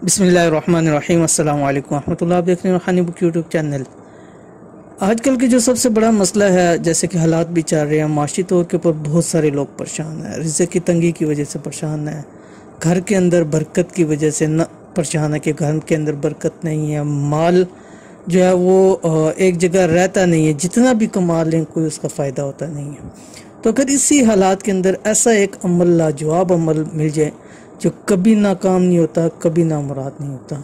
बिस्मिल्लाहिर्रहमानिर्रहीम। अस्सलाम वालेकुम रहमतुल्लाह। आप देख रहे हैं रूहानी बुक यूट्यूब चैनल। आजकल के जो सबसे बड़ा मसला है, जैसे कि हालात भी चल रहे हैं, माशी तौर के ऊपर बहुत सारे लोग परेशान हैं, रिज़्क़ की तंगी की वजह से परेशान हैं, घर के अंदर बरकत की वजह से न परेशान है कि घर के अंदर बरकत नहीं है, माल जो है वो एक जगह रहता नहीं है, जितना भी कमा लें कोई उसका फ़ायदा होता नहीं है। तो अगर इसी हालात के अंदर ऐसा एक अमल, लाजवाब अमल मिल जाए जो कभी नाकाम नहीं होता, कभी नामुराद नहीं होता,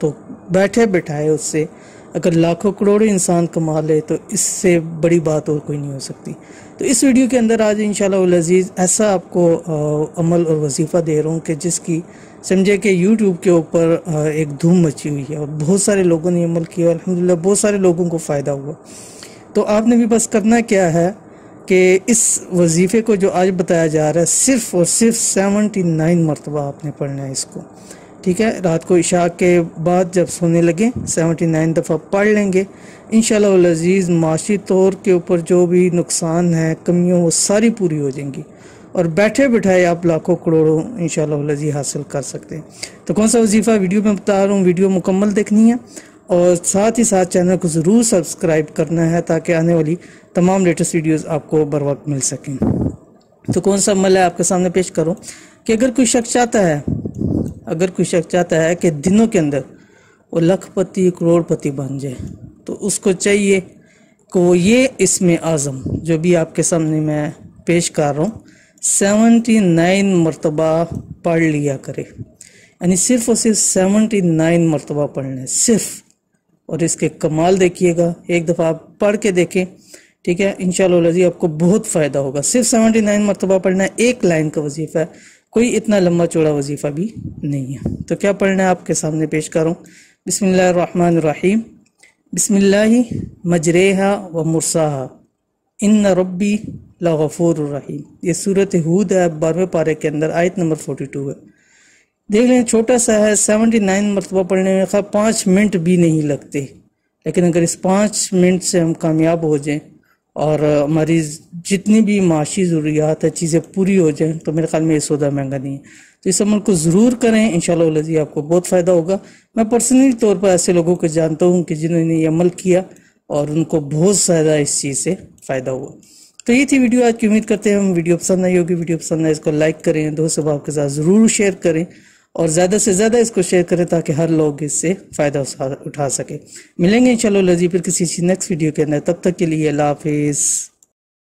तो बैठे बैठाए उससे अगर लाखों करोड़ों इंसान कमा ले तो इससे बड़ी बात और कोई नहीं हो सकती। तो इस वीडियो के अंदर आज इंशाअल्लाह अज़ीज़ ऐसा आपको अमल और वजीफ़ा दे रहा हूँ कि जिसकी समझे कि यूट्यूब के ऊपर एक धूम मची हुई है और बहुत सारे लोगों ने अमल किया, अल्हम्दुलिल्लाह बहुत सारे लोगों को फ़ायदा हुआ। तो आपने भी बस करना क्या है कि इस वजीफ़े को जो आज बताया जा रहा है सिर्फ़ और सिर्फ 79 मरतबा आपने पढ़ना है इसको, ठीक है। रात को इशा के बाद जब सोने लगे 79 दफ़ा पढ़ लेंगे, इंशाअल्लाह अज़ीज़ माशी तौर के ऊपर जो भी नुकसान है, कमियों, वो सारी पूरी हो जाएंगी और बैठे बैठाए आप लाखों करोड़ों इंशाअल्लाह अज़ीज़ हासिल कर सकते हैं। तो कौन सा वजीफ़ा वीडियो में बता रहा हूँ, वीडियो मुकम्मल देखनी है और साथ ही साथ चैनल को ज़रूर सब्सक्राइब करना है ताकि आने वाली तमाम लेटेस्ट वीडियोस आपको बर वक्त मिल सकें। तो कौन सा अमल है आपके सामने पेश करूं कि अगर कोई शख्स चाहता है कि दिनों के अंदर वो लखपति करोड़पति बन जाए, तो उसको चाहिए कि वो ये इसमें आज़म जो भी आपके सामने मैं पेश कर रहा हूँ 79 मरतबा पढ़ लिया करे, यानी सिर्फ और सिर्फ 79 मरतबा पढ़ना है सिर्फ। और इसके कमाल देखिएगा, एक दफ़ा आप पढ़ के देखें, ठीक है, इंशाअल्लाह अज़ीज़ आपको बहुत फ़ायदा होगा। सिर्फ 79 मरतबा पढ़ना है, एक लाइन का वजीफ़ा है, कोई इतना लंबा चौड़ा वजीफ़ा भी नहीं है। तो क्या पढ़ना है आपके सामने पेश करूँ। बिस्मिल्लाहिर्रहमानिर्रहीम। बिस्मिल्लाहि मजरेहा व मुरसाहा इन्न रब्बी लगफूरुर रहीम। ये सूरत हूद है, 12वें पारे के अंदर आयत नंबर 42 है। देख लें, छोटा सा है, 79 मरतबा पढ़ने में 5 मिनट भी नहीं लगते, लेकिन अगर इस 5 मिनट से हम कामयाब हो जाएं और हमारी जितनी भी माशी ज़रूरियात है चीज़ें पूरी हो जाएं, तो मेरे ख्याल में ये सौदा महंगा नहीं है। तो इस अमल को ज़रूर करें, इंशाअल्लाह अज़ीज़ आपको बहुत फ़ायदा होगा। मैं पर्सनली तौर पर ऐसे लोगों को जानता हूँ कि जिन्होंने ये अमल किया और उनको बहुत ज़्यादा इस चीज़ से फ़ायदा हुआ। तो ये थी वीडियो आज की। उम्मीद करते हैं हम वीडियो पसंद आई होगी। वीडियो पसंद आए इसको लाइक करें, दोस्त अहबाब के साथ ज़रूर शेयर करें और ज़्यादा से ज़्यादा इसको शेयर करें ताकि हर लोग इससे फ़ायदा उठा सके। मिलेंगे इंशाअल्लाह अज़ीज़ फिर किसी नेक्स्ट वीडियो के अंदर, तब तक के लिए अल्लाह हाफिज़।